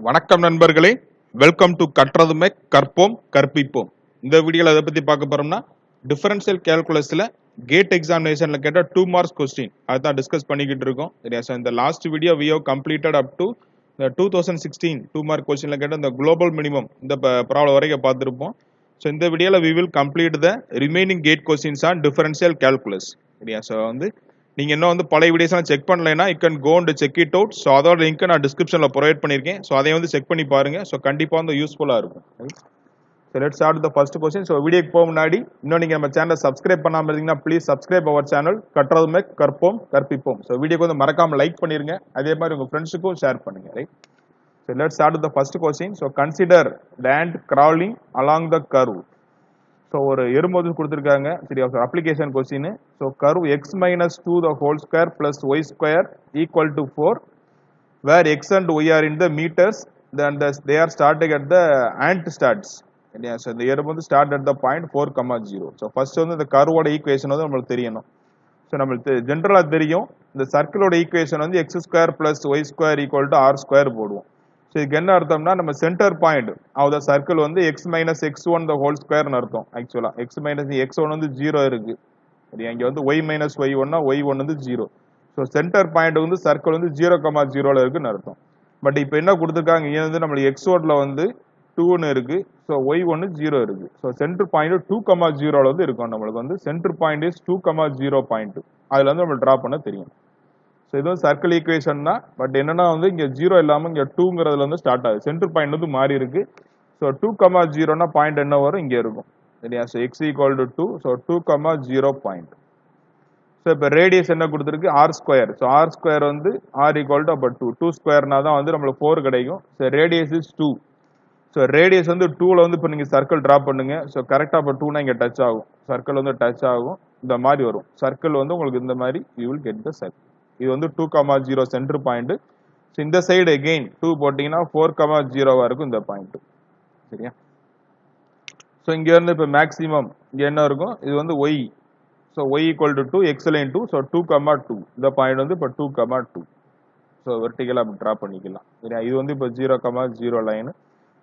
வணக்கம் நண்பர்களே, welcome to கற்றதுமே கற்போம் கற்பிப்போம். இந்த வீடியோல எதை பத்தி பார்க்க போறோம்னா டிஃபரன்ஷியல் கால்குலஸ்ல கேட் எக்ஸாமினேஷன்ல கேட்ட 2 மார்க்ஸ் கொஸ்டின் அதான் டிஸ்கஸ் பண்ணிக்கிட்டு இருக்கோம். சரியா? ஸோ இந்த last video we have completed up to the 2016 2 mark கொஸ்டின்ல கேட்ட இந்த குளோபல் மினிமம் இந்த ப்ராப்ளம் வரைக்கும் பார்த்துருப்போம். ஸோ இந்த வீடியோல we will complete the remaining gate questions on differential calculus. சரியா? ஸோ நீங்க இன்னும் பழைய வீடியோஸ்லாம் செக் பண்ணலைன்னா you can go and check it out. So அதோட லிங்க் நான் டிஸ்கிரிப்ஷன்ல ப்ரொவைட் பண்ணியிருக்கேன். ஸோ அதை யூஸ் பண்ணி பாருங்க. ஸோ கண்டிப்பா யூஸ்ஃபுல்லா இருக்கும். So let's start with the first question. So வீடியோக்கு போக முன்னாடி இன்னும் நீங்க நம்ம சேனலை சப்ஸ்கிரைப் பண்ணாம இருந்தீங்கன்னா ப்ளீஸ் சப்ஸ்கிரைப் அவர் சேனல் கற்றதுமே கற்போம் கற்பிப்போம். ஸோ வீடியோக்கு மறக்காம லைக் பண்ணிருங்க. அதே மாதிரி உங்க ஃப்ரெண்ட்ஸுக்கும் ஷேர் பண்ணுங்க. Right? So let's start with the first question. So consider the ant crawling along the curve. So ஒரு எறும்பு கொடுத்துருக்காங்க. சரி, application question. So curve X minus 2 the whole square plus y square equal to 4 where x and y are in the meters then they are starting at the ant starts. So இந்த எறும்பு start at the point 4,0. So first இந்த கர்வோட equation நம்மளுக்கு தெரியணும். So நம்மளுக்கு ஜென்ரலா தெரியும் இந்த சர்க்கிளோட equation x square plus y square equal to r square போடுவோம். ஸோ இதுக்கு என்ன அர்த்தம்னா நம்ம centre point of the circle x minus x one the whole ஸ்கொயர்னு அர்த்தம். ஆக்சுவலா எக்ஸ் மைனஸ் எக்ஸ் ஒன் 0 இருக்கு. சரியா? இங்க ஒய் மைனஸ் ஒய் ஒன்னா y one 0. So center point circle 0,0 இருக்குன்னு அர்த்தம். பட் இப்போ என்ன கொடுத்துருக்காங்க, இங்க நம்மளுக்கு எக்ஸ் ஒன்ல 2ன்னு இருக்கு. ஸோ ஒய் ஒன்னு 0 இருக்கு. ஸோ சென்டர் பாயிண்ட் 2,0 இருக்கும். நம்மளுக்கு சென்டர் பாயிண்ட் இஸ் 2,0 பாயிண்ட். அதுல நம்ம டிரா பண்ண தெரியும். ஸோ இதுவும் சர்க்கிள் ஈக்குவேஷன் தான். பட் என்னன்னா இங்க 0 இல்லாம இங்க 2ங்கிறதுல ஸ்டார்ட் ஆகுது. சென்டர் பாயிண்ட் மாறி இருக்கு. ஸோ 2,0னா பாயிண்ட் என்ன வரும், இங்க இருக்கும். சரியா? So x equal to 2. So 2,0 point. So இப்போ ரேடியஸ் என்ன கொடுத்துருக்கு, r square. So r square r equal to அப்போ 2 ஸ்கொயர்னா தான் நம்மளுக்கு 4 கிடைக்கும். So radius is 2. So radius 2ல இப்போ நீங்க சர்க்கிள் டிரா பண்ணுங்க. ஸோ கரெக்டா இப்போ 2னா இங்க டச் ஆகும். சர்க்கிள் டச் ஆகும். இந்த மாதிரி வரும் சர்க்கிள் உங்களுக்கு இந்த மாதிரி you will get the circle. இது 2,0 சென்டர் பாயிண்ட். இந்த சைடு அகைன் 2 போட்டீங்கன்னா 4,0 இருக்கும் இந்த பாயிண்ட். சரியா? ஸோ இங்க இப்போ மேக்ஸிமம் இங்க என்ன இருக்கும், இது y. So y equal to 2, x line 2. So 2,2 இந்த பாயிண்ட் இப்போ 2,2. ஸோ வெர்டிகலா அப்படி ட்ரா பண்ணிக்கலாம். சரியா? இது இப்போ 0,0 லைன்.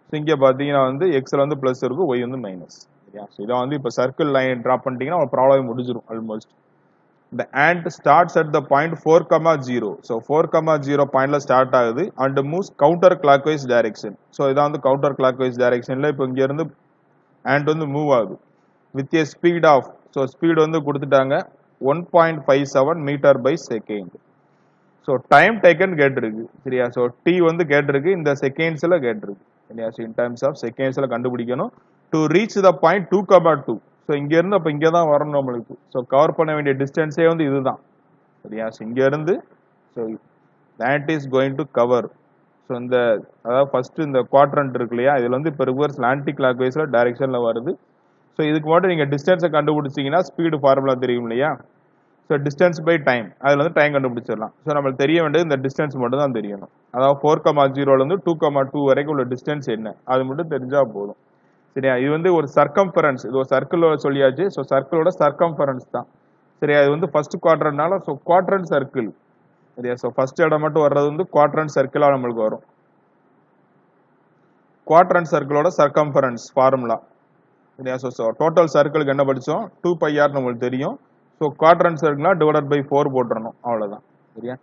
ஸோ இங்க பாத்தீங்கன்னா எக்ஸ்ல பிளஸ் இருக்கும், ஒய் மைனஸ். சரியா? ஸோ இதை இப்போ சர்க்கிள் லைன் ட்ரா பண்ணிட்டீங்கன்னா ஒரு ப்ராப்ளம் முடிஞ்சிடும் almost. The ant starts at the point 4,0. So 4,0 பாயிண்ட்ல ஸ்டார்ட் ஆகுது and moves counter clockwise direction. So இதான் counter clockwise directionல இப்போ இங்க இருந்து ant மூவ் ஆகுது with a speed of, so speed கொடுத்துட்டாங்க 1.57 metre by second. So time taken கேட்டிருக்கு. சரியா? ஸோ டி கேட்டிருக்கு, இந்த செகண்ட்ஸ்ல கேட்டிருக்கு. சரியா? ஸோ இன் டர்ம்ஸ் ஆஃப் செகண்ட்ஸ்ல கண்டுபிடிக்கணும். To reach the point 2,2. So இங்க இருந்து அப்ப இங்க தான் வரணும் நம்மளுக்கு. ஸோ கவர் பண்ண வேண்டிய டிஸ்டன்ஸே இதுதான். சரியா? ஸோ இங்க இருந்து so that is going to cover. So இந்த அதாவது ஃபர்ஸ்ட் இந்த குவாட்ரண்ட் இருக்கு இல்லையா, இதுல இப்போ ரிவர்ஸ் ஆன்டி கிளாக் வைஸ்ல டைரக்ஷன்ல வருது. ஸோ இதுக்கு மட்டும் நீங்க டிஸ்டன்ஸை கண்டுபிடிச்சீங்கன்னா ஸ்பீடு ஃபார்முலா தெரியும் இல்லையா. ஸோ டிஸ்டன்ஸ் பை டைம், அதுல டைம் கண்டுபிடிச்சிடலாம். ஸோ நம்மளுக்கு தெரிய வேண்டியது இந்த டிஸ்டன்ஸ் மட்டும் தான் தெரியணும். அதாவது 4,0 2,2 வரைக்கும் உள்ள டிஸ்டன்ஸ் என்ன, அது மட்டும் தெரிஞ்சா போதும். சரியா? இது ஒரு சர்க்கம்ஃபரன்ஸ். இது ஒரு சர்க்கிள் சொல்லியாச்சு. ஸோ சர்க்கிளோட சர்க்கம்ஃபரன்ஸ் தான். சரியா? இது ஃபர்ஸ்ட் குவாட்ரண்ட்னால ஸோ குவாட்ரண்ட் சர்க்கிள். சரியா? ஸோ ஃபர்ஸ்ட் இடம் மட்டும் வர்றது குவாட்ரண்ட் சர்க்கிளா நம்மளுக்கு வரும். குவாட்ரண்ட் சர்க்கிளோட சர்க்கம்ஃபரன்ஸ் ஃபார்முலா. சரியா? ஸோ டோட்டல் சர்க்கிளுக்கு என்ன படிச்சோம், 2πr நம்மளுக்கு தெரியும். ஸோ குவாட்ரண்ட் சர்க்கிள்னா டிவைடட் பை 4 போட்டுறணும், அவ்வளவுதான். சரியா?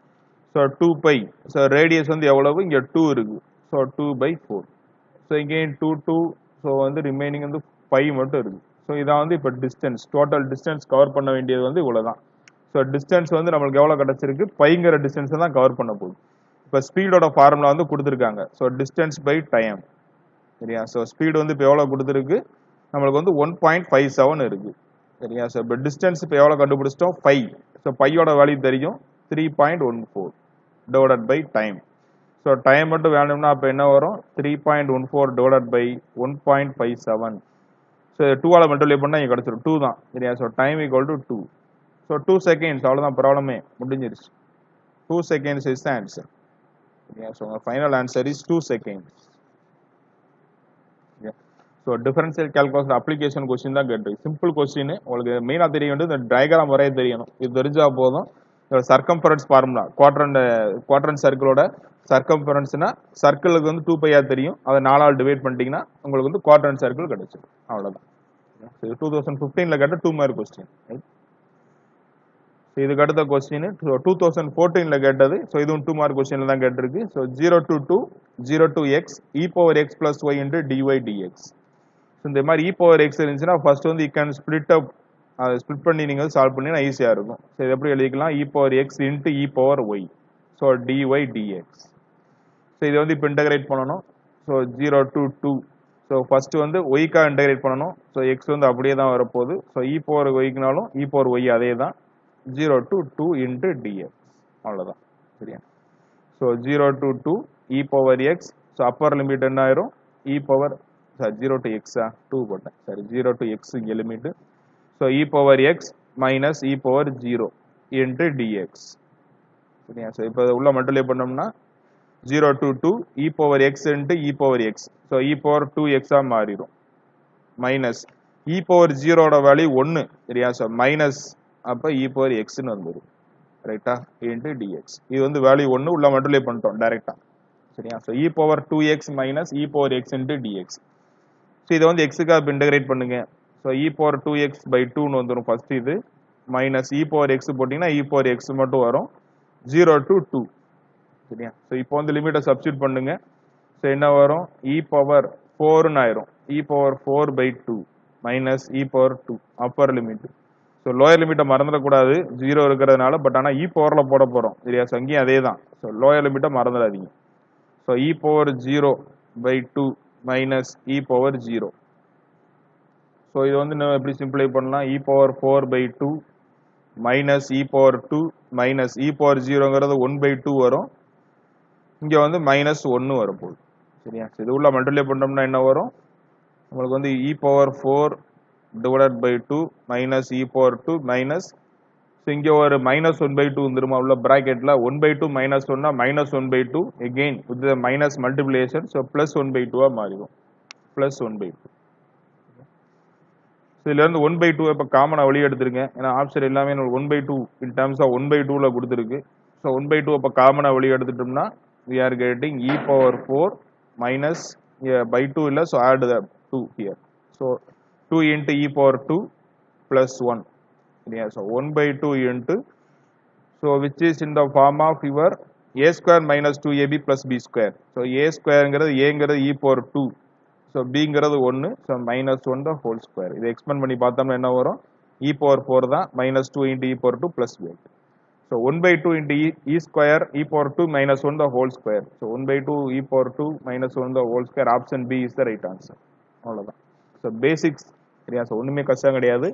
ஸோ 2π. ஸோ ரேடியஸ் எவ்வளவு, இங்க 2 இருக்கு. ஸோ 2/4. ஸோ இங்கே 2 ஸோ ரிமைனிங் 5 மட்டும் இருக்கு. ஸோ இதான் இப்போ டிஸ்டன்ஸ். டோட்டல் டிஸ்டன்ஸ் கவர் பண்ண வேண்டியது இவ்வளவுதான். ஸோ டிஸ்டன்ஸ் நம்மளுக்கு எவ்வளவு கிடைச்சிருக்கு, பைங்கிற டிஸ்டன்ஸ் தான் கவர் பண்ண போகுது. இப்போ ஸ்பீடோட ஃபார்முலா கொடுத்துருக்காங்க. So distance by time. சரியா? ஸோ ஸ்பீடு இப்போ எவ்வளவு கொடுத்துருக்கு, நம்மளுக்கு 1.57 இருக்கு. சரியா? ஸோ இப்போ டிஸ்டன்ஸ் இப்போ எவ்வளவு கண்டுபிடிச்சிட்டோம், 5. ஸோ பையோட வேல்யூ தெரியும் 3.14 divided by time. So time மட்டும் வேணும்னா அப்போ என்ன வரும், 3.14 டிவைடட் பை 1.57. ஸோ 2ஆல மல்டிப்ளை பண்ணா இங்க கிடைச்சிடும், 2 தான். சரியா? So time equal to 2. So 2 seconds, அவ்வளோதான், ப்ராப்ளமே முடிஞ்சிருச்சு. 2 செகண்ட்ஸ் இஸ் த ஆன்சர். சரியா? ஸோ உங்க final answer is 2 seconds. So differential calculus application question தான் கேட்டிருக்கு. Simple question. உங்களுக்கு மெயினாக தெரிய வேண்டியது இந்த டயக்ராம் வரைய தெரியணும். இது தெரிஞ்சா போதும். சர்க்கம்ஃபரன்ஸ் ஃபார்முலா குவாட்ரண்ட் சர்க்கிளோட சர்க்கம்ஃபரன்ஸ்னா சர்க்கிளுக்கு வந்து 2π தெரியும், அதை 4ஆல் டிவைட் பண்ணிட்டீங்கன்னா உங்களுக்கு வந்து குவாட்ரண்ட் சர்க்கிள் கிடைச்சிடும். அவ்வளவுதான். 2015ல கேட்ட 2 மார்க் கொஸ்டின். இதுக்கு அடுத்த கொஸ்டின் 2014ல கேட்டது. ஸோ இதுவும் 2 மார்க் கொஸ்டின்ல தான் கேட்டிருக்கு. So 0 to 2 0 to x e power x plus y into dy dx. இந்த மாதிரி e power x இருந்துச்சுன்னா ஃபர்ஸ்ட் வந்து you can split up, அதை ஸ்பிளிட் பண்ணி நீங்க சால்வ் பண்ணி ஈஸியா இருக்கும். ஸோ இது எப்படி எழுதிக்கலாம்? e power x into e power y. So dy dx. So இதை வந்து இப்போ இன்டகிரேட் பண்ணணும். So 0 to 2. ஸோ ஃபர்ஸ்ட் வந்து ஒய்க்காக இன்டகிரேட் பண்ணணும். ஸோ எக்ஸ் வந்து அப்படியே தான் வரப்போகுது. So e power ஒய்க்குனாலும் e power Y அதே தான். 0 to 2 into dx. அவ்வளோதான். சரியா? So 0 to 2 e power X. So upper limit என்ன ஆயிரும்? இ பவர் 0 to எக்ஸா 2 போட்டேன். சரி, 0 to எக்ஸ் இங்கே limit. So e power x minus e power 0 into dx. சரியா? ஸோ இப்போ உள்ள மல்டிப்ளை பண்ணோம்னா 0 to 2 e power x into e power x. So e power 2x ஆ மாறிடும். மைனஸ் e power 0 ஓட value 1. சரியா? ஸோ மைனஸ் அப்போ e power x ன்னு வந்துடும். ரைட்டா? into dx. இது வந்து வேல்யூ 1 உள்ள மல்டிப்ளை பண்ணிட்டோம் டைரக்டா. சரியா? So e power 2x minus e power x into dx. So இதை வந்து எக்ஸுக்காக இப்போ இன்டகிரேட் பண்ணுங்க. So e power 2x by 2ன்னு வந்துடும் ஃபர்ஸ்ட் இது. மைனஸ் e power x போட்டிங்கன்னா e power x மட்டும் வரும். 0 to 2. சரியா? ஸோ இப்போ வந்து லிமிட்டை சப்ஸ்டியூட் பண்ணுங்க. ஸோ என்ன வரும்? இ பவர் 4ன்னு ஆயிரும். E power 4 by 2 minus e power 2 upper limit. So lower லிமிட்டை மறந்துடக்கூடாது 0 இருக்கிறதுனால. பட் ஆனால் இ பவரில் போட போகிறோம். சரியா? ஸோ அங்கேயும் அதே தான். ஸோ லோயர் லிமிட்டை மறந்துடாதீங்க. So e power 0 by 2 minus e power 0. So இது வந்து நம்ம எப்படி சிம்பிளை பண்ணலாம்? E power 4 by 2 minus e power 2 minus e power 0ங்கிறது 1 by 2 வரும். இங்க வந்து மைனஸ் 1 வரப்போகுது. சரியா? இது உள்ள மல்டிப்ளை பண்ணோம்னா என்ன வரும்? உங்களுக்கு வந்து e power 4 divided by 2 minus e power 2 minus இங்க ஒரு மைனஸ் 1 by 2 வந்துருமா உள்ள பிராக்கெட்ல? 1 by 2 மைனஸ் 1னா minus 1 by 2 again with the minus multiplication. So plus 1 by 2 மாறிடும். Plus 1 by 2. இதுல இருந்து 1 by 2 இப்ப காமனா வெளியே எடுத்துருங்க. ஏன்னா ஆப்ஷன் எல்லாமே 1 by 2 in terms of 1 by 2ல கொடுத்துருக்கு. ஸோ 1 by 2 இப்ப காமனா வெளியே எடுத்துட்டோம்னா we are getting e power 4 minus by 2 illa, so add the 2 here. So 2 into e power 2 plus 1. Yeah, so 1 by 2 into, so which is in the form of your a square minus 2ab plus b square. So a square ங்கிறது a ங்கிறது e power 2. So b ங்கிறது 1. So minus 1 the whole square. இதை expand பண்ணி பார்த்தோம்னா என்ன வரும்? e power 4 தான் minus 2 into e power 2 plus 8. So 1 by 2 into e square e power 2 minus 1 the whole square. So 1 by 2 e power 2 minus 1 the whole square. Option B is the right answer. அவ்வளவுதான். So basics. சரியா? So ஒன்றுமே கஷ்டம் கிடையாது.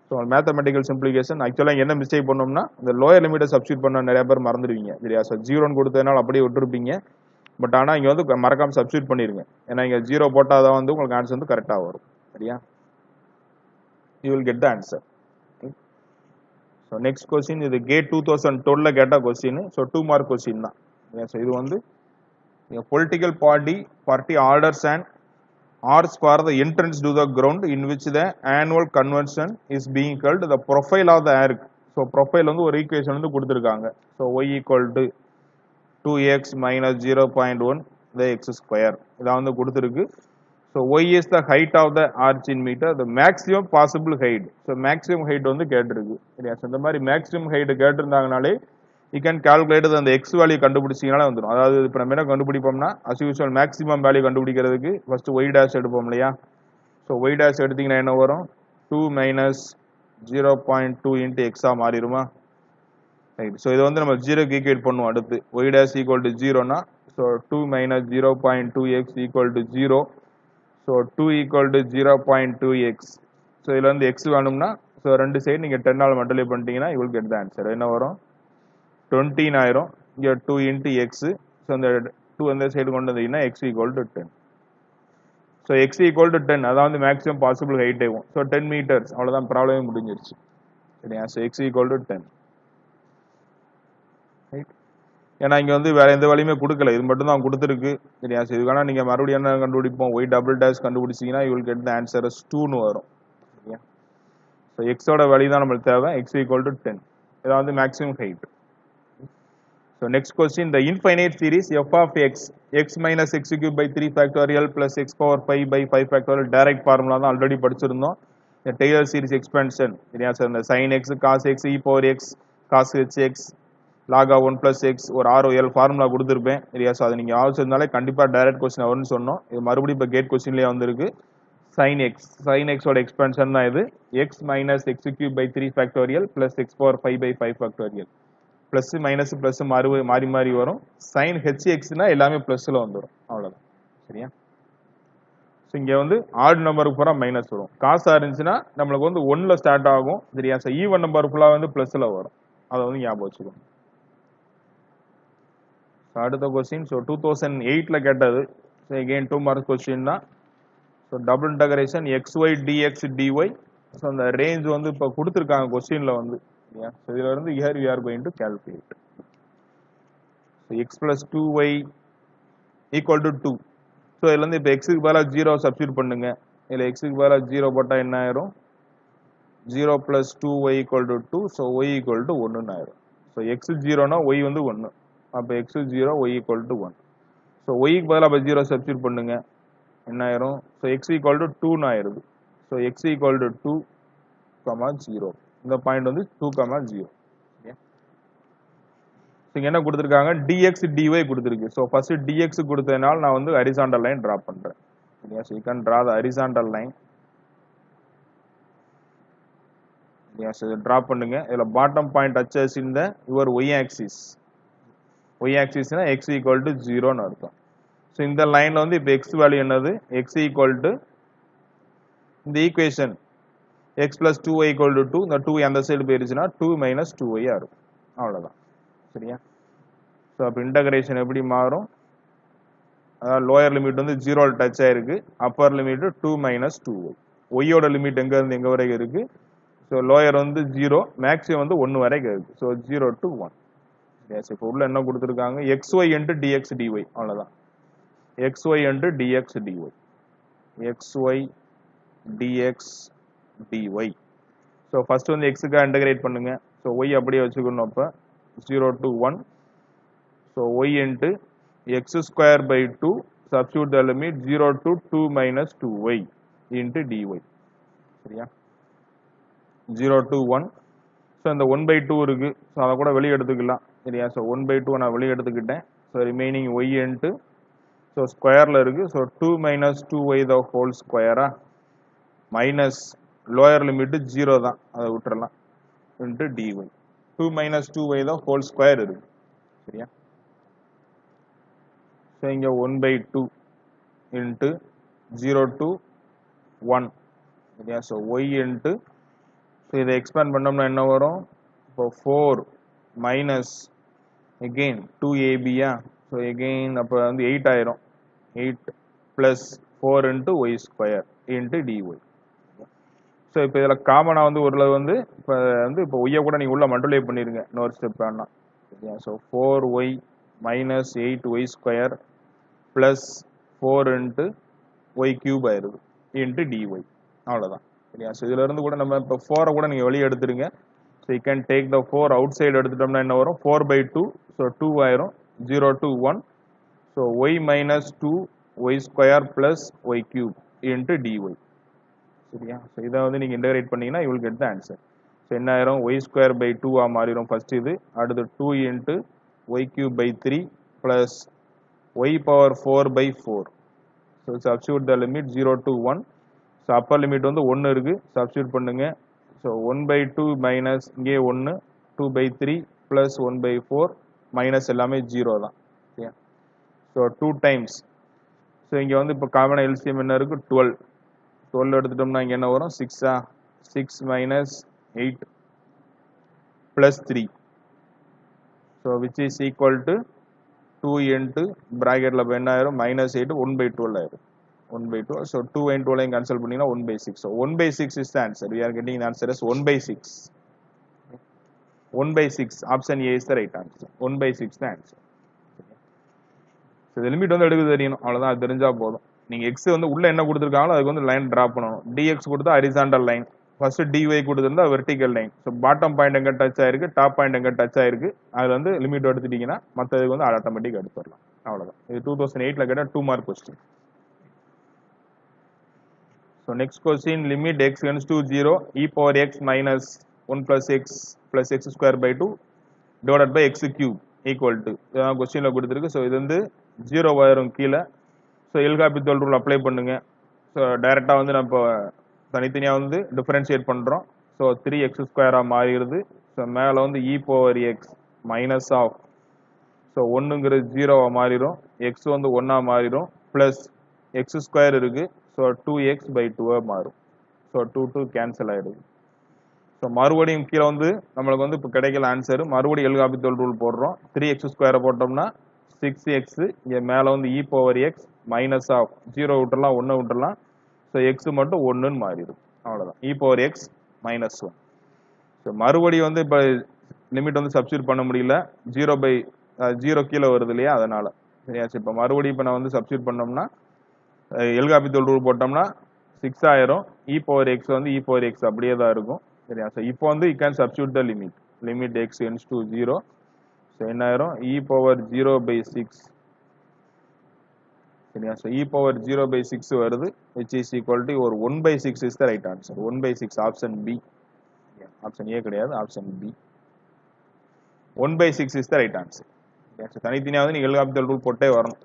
So mathematical simplification ஆக்சுவலாக என்ன mistake பண்ணோம்னா இந்த lower லிமிட்டை சப்ஸ்டியூட் பண்ண நிறைய பேர் மறந்துடுவீங்க. சரியா? ஸோ 0ன்னு கொடுத்ததுனால அப்படியே விட்டுருப்பீங்க. பட் ஆனால் இங்கே வந்து மறக்காம சப்ஸ்டியூட் பண்ணிருங்க. ஏன்னா இங்கே 0 போட்டால் தான் வந்து உங்களுக்கு ஆன்சர் வந்து கரெக்டாக வரும். சரியா? You will get the answer. So next question இது கேட் 2012ல கேட்ட கொஸ்டின். ஸோ 2 மார்க் கொஸ்டின் தான். ஸோ இது வந்து political party orders and arcs for the entrance to the ground in which the annual convention is being called the profile of the arc. So profile வந்து ஒரு equation வந்து கொடுத்துருக்காங்க. So y equal to 2x minus 0.1 the x square இதான் வந்து கொடுத்துருக்கு. So y is the height of the arch in meter, the maximum possible height. So maximum height வந்து கேட்டிருக்கு. சரியா? இந்த மாதிரி maximum height கேட்டிருந்தாங்கனாலே you can calculate அந்த x value கண்டுபிடிச்சிங்கனாலே வந்துடும். அதாவது இப்போ நம்ம என்ன கண்டுபிடிப்போம்னா as usual மேக்ஸிமம் வேல்யூ கண்டுபிடிக்கிறதுக்கு ஃபர்ஸ்ட் y dash எடுப்போம் இல்லையா? ஸோ y dash எடுத்தீங்கன்னா என்ன வரும்? 2 minus 0.2 into x ஆ மாறிடுமா? ரைட். ஸோ இதை வந்து நம்ம 0க்கு ஈக்குவேட் பண்ணுவோம். அடுத்து y dash equal to 0னா so 2 minus 0.2x equal to 0. So 2 equal to 0.2x. So இதில் வந்து x வேணும்னா ஸோ ரெண்டு சைடு நீங்கள் 10ஆல் மல்டிப்ளை பண்ணிட்டீங்கன்னா you will get the answer. என்ன வரும்? 20 ஆயிரும். இங்கே 2 into x. ஸோ இந்த 2 அந்த சைடு கொண்டு வந்தீங்கன்னா x equal to 10. So x equal to 10 அதான் வந்து மேக்ஸிமம் பாசிபிள் ஹைட் ஆகும். ஸோ 10 மீட்டர்ஸ் அவ்வளோதான், ப்ராப்ளமே முடிஞ்சிருச்சு. சரியா? So x equal to 10. Right. ஏன்னா இங்கே வந்து வேற எந்த வேலையுமே கொடுக்கல, இது மட்டும் தான் கொடுத்துருக்கு. சரியா? ஸோ இதுக்கான நீங்கள் மறுபடியும் என்ன கண்டுபிடிப்போம்? y டபுள் டேஷ் கண்டுபிடிச்சிங்கன்னா you will get the answer as 2ன்னு வரும். சரியா? ஸோ எக்ஸோட வேல்யூ தான் நம்மளுக்கு தேவை. x equal to 10. இதான் வந்து maximum height. So next question, the infinite series f of x minus x cube by 3 factorial plus x power 5 by 5 factorial direct formula தான் ஆல்ரெடி படிச்சிருந்தோம். இந்த Taylor series expansion சரியா sir, இந்த sin x cos x e power x cos hx log of 1 plus x ஒரு ROL formula கொடுத்துருப்பேன் சரியா. So அதை நீங்கள் ஆலோசிச்சிருந்தாலே கண்டிப்பாக டைரக்ட் கொஸ்டின் வரும்னு சொன்னோம். இது மறுபடியும் இப்போ கேட் கொஸ்டின்லேயே வந்திருக்கு. sin x ஓட எக்ஸ்பென்ஷன் தான் இது. x minus x cube by 3 factorial plus x power 5 by 5 factorial. Plus minus plus மாறி மாறி வரும். சைன் ஹெச்எக்ஸ்னா எல்லாமே பிளஸ்ல வந்துடும், அவ்வளவுதான் சரியா. ஸோ இங்க வந்து ஆட் நம்பருக்கு பூரா மைனஸ் வரும். காசா இருந்துச்சுன்னா நம்மளுக்கு வந்து 1ல ஸ்டார்ட் ஆகும் சரியா. ஸோ ஈவன் நம்பர் ஃபுல்லா வந்து பிளஸ்ல வரும், அதை வந்து ஞாபகம் வச்சுக்கணும். அடுத்த கொஸ்டின், ஸோ 2008ல கேட்டது. ஸோ அகெயின் 2 மார்க்ஸ் கொஸ்டின் தான். So double integration xy dx dy. So அந்த ரேஞ்ச் வந்து இப்போ கொடுத்துருக்காங்க கொஸ்டின்ல வந்து. Yeah, so இதுல இருந்து here we are going to calculate. So x plus 2y equal to 2. So இதுல இருந்து இப்போ x க்கு பதிலா 0 சப்ஸ்டிட்யூட் பண்ணுங்க. இதுல x க்கு பதிலா 0 போட்டா என்ன ஆயிரும்? 0 plus 2y equal to 2. So y equal to 1 ன்னு ஆயிரும். So x 0 னா y வந்து 1. அப்ப x 0 y equal to 1. So y க்கு பதிலா அப்ப 0 சப்ஸ்டிட்யூட் பண்ணுங்க. என்ன ஆயிரும்? So x equal to 2 ன்னு ஆயிருது. So x equal to 2, 0. இந்த பாயிண்ட் வந்து 2, 0. இங்க என்ன கொடுத்திருக்காங்க? dx dy கொடுத்திருக்கு. சோ ஃபர்ஸ்ட் dx கொடுத்ததனால நான் வந்து ஹரிசாண்டல் லைன் டிரா பண்றேன். சரியா? So you can draw the horizontal line. yes draw பண்ணுங்க. இதுல bottom point touches in the your y axis. y axis னா x equal to 0 ன்னு அர்த்தம். சோ இந்த லைன்ல வந்து இப்போ x வேல்யூ என்னது? x equal to இந்த equation x plus 2y equal to 2. இந்த 2 அந்த சைடு போயிருச்சுன்னா 2 minus 2y இருக்கும், அவ்வளவுதான் சரியா. ஸோ அப்போ இன்டகிரேஷன் எப்படி மாறும்? அதாவது லோயர் லிமிட் வந்து 0 டச் ஆயிருக்கு, அப்பர் லிமிட் 2 minus 2y. ஒய்யோட லிமிட் எங்க இருந்து எங்க வரைக்கும் இருக்கு? ஸோ லோயர் வந்து 0, மேக்ஸிமம் வந்து 1 வரைக்கும் இருக்கு. So 0 to 1. எஸ், இப்போ உள்ள என்ன கொடுத்துருக்காங்க? xy into dx dy, அவ்வளவுதான். xy into dx dy. xy dx dy. So first வந்து x க்கு இன்டகிரேட் பண்ணுங்க. ஸோ y அப்படியே வச்சுக்கணும். அப்போ 0 to 1. So y into x square by 2, substitute the limit 0 to 2 minus 2y into dy. சரியா? 0 to 1. So இந்த 1 by 2 இருக்கு. So அதை கூட வெளியே எடுத்துக்கலாம் சரியா. ஸோ 1 by 2 நான் வெளியே எடுத்துக்கிட்டேன். So remaining y into, so ஸ்கொயர்ல இருக்கு. So 2 minus 2y the whole ஸ்கொயரா மைனஸ் லோயர் லிமிட் 0 தான், அதை விட்டுறலாம், இன்ட்டு dy. 2 minus 2y தான் ஹோல் ஸ்கொயர் இருக்கு சரியா. ஸோ இங்க 1 by 2 இன்ட்டு 0 to 1 சரியா. ஸோ y இன்ட்டு, ஸோ இதை எக்ஸ்பேண்ட் பண்ணோம்னா என்ன வரும்? இப்போ 4 minus again 2ab. So again அப்போ வந்து 8 ஆயிரும். 8 plus 4 into y square into dy. So இப்போ இதில் காமனாக வந்து ஒரு வந்து இப்போ ஒய்யை கூட நீங்கள் உள்ள மல்டிப்ளை பண்ணிடுங்க இன்னொரு ஸ்டெப் வேணா சரியா. So 4y minus 8y square plus 4 into y cube ஆயிருது இன்ட்டு dy, அவ்வளோதான் சரியா. ஸோ இதுல இருந்து கூட நம்ம இப்போ 4 கூட நீங்கள் வெளியே எடுத்துருங்க. So you can take the 4 out side எடுத்துட்டோம்னா என்ன வரும்? 4 by 2. ஸோ 2 ஆயிரும். 0 to 1. So y minus 2 y square plus y cube into dy சரியா. ஸோ இதை வந்து நீங்கள் இன்டகிரேட் பண்ணீங்கன்னா you will get the answer. So என்ன ஆயிரும்? ஒய் ஸ்கொயர் பை 2 மாறிடும் ஃபர்ஸ்ட் இது. அடுத்து 2 into y cube by 3 plus y power 4 by 4. So substitute the limit 0 to 1. So upper limit வந்து 1 இருக்கு, சப்ஸ்டியூட் பண்ணுங்க. ஸோ 1 by 2 மைனஸ் இங்கே 1, 2 by 3 பிளஸ் 1 by 4 மைனஸ் எல்லாமே 0 தான் சரியா. So 2 times. ஸோ இங்கே வந்து இப்போ காமன் எல்சிஎம் என்ன இருக்கு? 12. 12 எடுத்துட்டோம்னா இங்க என்ன வரும்? 6. 6 minus 8 plus 3. So which is equal to 2 into bracketல என்ன ஆயிரும்? minus 8 1 by 12 ஆயிரும். 1 by 12. So 2 and 12 cancel பண்ணீங்கன்னா 1 by 6. So 1 by 6 is the answer. We are getting the answer as 1 by 6. 1 by 6. Option A is the right answer. 1 by 6 the answer. So the limit வந்து எடுக்க தெரியணும், அவ்வளவுதான். அது தெரிஞ்சா போதும். நீங்க x வந்து உள்ள என்ன கொடுத்திருக்காங்களோ அதுக்கு வந்து லைன் டிரா பண்ணணும். dx கொடுத்தா ஹரிசாண்டல் லைன் ஃபர்ஸ்ட் dy கொடுத்திருந்தா vertical line. So bottom point எங்க டச் ஆயிருக்கு, டாப் பாயிண்ட் எங்க டச் ஆயிருக்கு, அதுல வந்து லிமிட் எடுத்துட்டீங்கன்னா மற்றதுக்கு வந்து ஆட்டோமேட்டிக் எடுத்துடலாம். அவ்வளவுதான். இது 2008ல கேட்ட 2 mark question. So next question limit x tends to 0 e power x minus 1 plus x square by 2 divided by x cube equal to இதான் கொஸ்டின்ல கொடுத்துருக்கு. ஸோ இது வந்து 0 வரும் கீழே. ஸோ எல்காபித்தல் ரூல் அப்ளை பண்ணுங்க. ஸோ டைரக்டா வந்து நம்ம தனித்தனியா வந்து டிஃபரன்ஷியேட் பண்றோம். ஸோ 3x ஸ்கொயரா மாறிடுது. ஸோ மேல வந்து e power x minus half so ஒன்னுங்கிறது 0வா மாறிடும், எக்ஸ் வந்து 1ஆ மாறிடும், பிளஸ் எக்ஸ் ஸ்கொயர் இருக்கு. ஸோ 2x by 2 மாறும். ஸோ 2 கேன்சல் ஆயிடுது. ஸோ மறுபடியும் கீழே வந்து நம்மளுக்கு வந்து இப்போ கிடைக்கல ஆன்சர். மறுபடியும் எல்காபித்தல் ரூல் போடுறோம். 3x ஸ்கொயரை போட்டோம்னா 6x, இங்கே மேலே வந்து e power x minus of 0 விட்டுறலாம், 1 விட்டுறலாம். ஸோ எக்ஸ் மட்டும் 1ன்னு மாறிடும். அவ்வளோதான். e power x minus 1. So மறுபடியும் வந்து இப்போ லிமிட் வந்து சப்ஸ்டியூட் பண்ண முடியல, 0 கீழே வருது இல்லையா, அதனால சரியா. இப்போ மறுபடியும் இப்போ நான் வந்து சப்ஸ்டியூட் பண்ணோம்னா எல்காபித்தல் ரூல் போட்டோம்னா 6 ஆயிரும். e பவர் எக்ஸ் வந்து e பவர் எக்ஸ் அப்படியே தான் இருக்கும் சரியா. ஸோ இப்போ வந்து you can substitute the limit x tends to 0. So என்ன ஆயிரும், e பவர் 0 by 6 சரியா. ஸோ e பவர் 0 by 6 வருது, which is equal to ஒரு 1 by 6 is the right answer. 1 by 6 option B, option A கிடையாது, option B. 1 by 6 is the right answer. தனித்தனியாக வந்து நீங்கள் எல்காபித்தல் rule போட்டே வரணும்.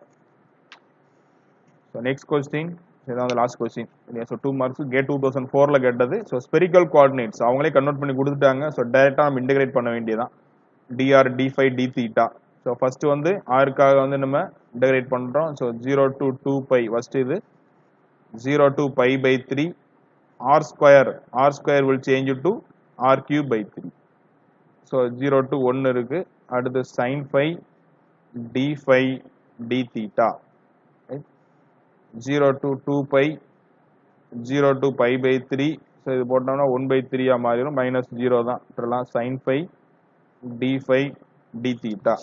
ஸோ நெக்ஸ்ட் கொஸ்டின், இதுதான் வந்து last question. So 2 marks GATE 2004ல கேட்டது. ஸோ ஸ்பெரிக்கல் கோஆர்டினேட்ஸ் அவங்களே கன்வெர்ட் பண்ணி கொடுத்துட்டாங்க. ஸோ டைரக்டா நம்ம இன்டெகிரேட் பண்ண வேண்டியதான். dr d5 d theta. So first வந்து ஆருக்காக வந்து நம்ம இன்டெகிரேட் பண்றோம். ஸோ 0 to 2 pi ஃபர்ஸ்ட் இது 0 to pi by 3 r square will change to r cube by 3. So 0 to 1 இருக்கு. அடுத்து sin phi d5 d theta. 0 to 2 pi 0 to pi by 3. So இது போட்டோம்னா 1 by 3 மாறிடும், மைனஸ் 0 தான் விட்டுறலாம். sin phi d5 d theta.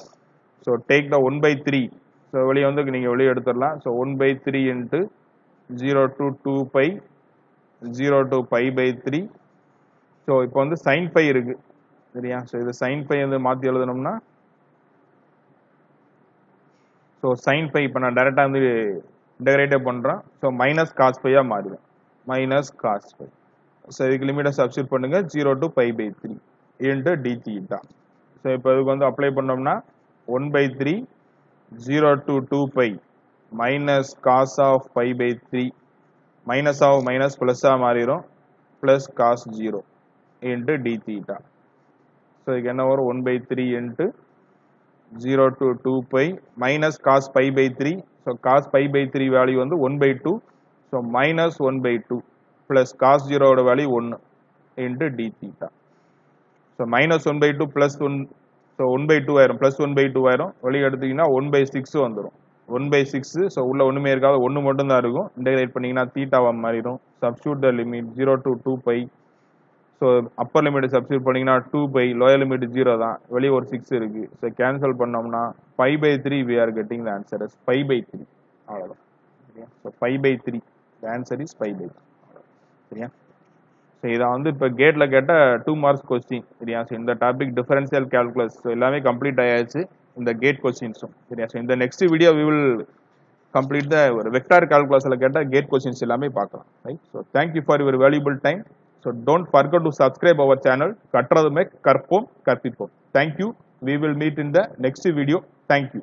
So take the 1 by 3. So வெளியே வந்து நீங்க வெளியே எடுத்துடலாம். So 1 by 3 into 0 to 2 pi 0 to pi by 3. So இப்போ வந்து sin phi இருக்கு சரியா. ஸோ இது sin phi வந்து மாற்றி எழுதணும்னா ஸோ sin phi இப்போ நான் டைரக்டா வந்து இன்டெகிரேட்டே பண்றேன். ஸோ மைனஸ் காஸ் பையா மாறிடும், மைனஸ் காஸ் பை. ஸோ இதுக்கு லிமிட்டை சப்ஸ்டியூட் பண்ணுங்க, 0 to pi by 3 into d theta. So இப்போ இதுக்கு வந்து அப்ளை பண்ணோம்னா 1 by 3 0 to 2 pi minus cos of pi by 3 minus of minus பிளஸ்ஸா மாறிடும், plus cos 0 into d theta. So இதுக்கு என்ன வரும், 1 by 3 into 0 to 2 pi minus cos pi by 3. So cos pi by 3 value வந்து 1 by 2. So minus 1 by 2 plus cos 0 ஓட value 1 into d theta. So minus 1 by 2 plus 1. So 1 by 2 ஆயிரும், plus 1 by 2 ஆயிரும். வெளியே எடுத்தீங்கன்னா 1 by 6 வந்துடும். 1 by 6. So உள்ள ஒண்ணுமே இருக்காது, 1 மட்டும் தான் இருக்கும். இன்டெகிரேட் பண்ணீங்கன்னா தீட்டாவா மாறிடும். Substitute the limit 0 to 2 pi. So upper limit substitute பண்ணீங்கன்னா 2 பை, லோயர் லிமிட் 0 தான், வெளியே ஒரு 6 இருக்கு. ஸோ கேன்சல் பண்ணோம்னா 5 by 3 we are getting the answer as 5 by 3. அவ்வளோதான் சரியா. So 5 by 3 the answer is 5 by 3 சரியா. ஸோ இதை வந்து இப்போ கேட்ல கேட்ட 2 மார்க்ஸ் கொஸ்டின் சரியா. ஸோ இந்த டாபிக் டிஃபரன்ஷியல் கால்குலஸ் ஸோ எல்லாமே கம்ப்ளீட் ஆயாச்சு இந்த கேட் கொஸ்டின்ஸும் சரியா. ஸோ இந்த next video we will complete the vector கால்குலஸ்ல கேட்ட கேட் கொஸ்டின்ஸ் எல்லாமே பார்க்கலாம் right. So thank you for your valuable time. So don't forget to subscribe our channel கற்றது மெக் கற்போம் கற்பிப்போம். Thank you. We will meet in the next video. Thank you.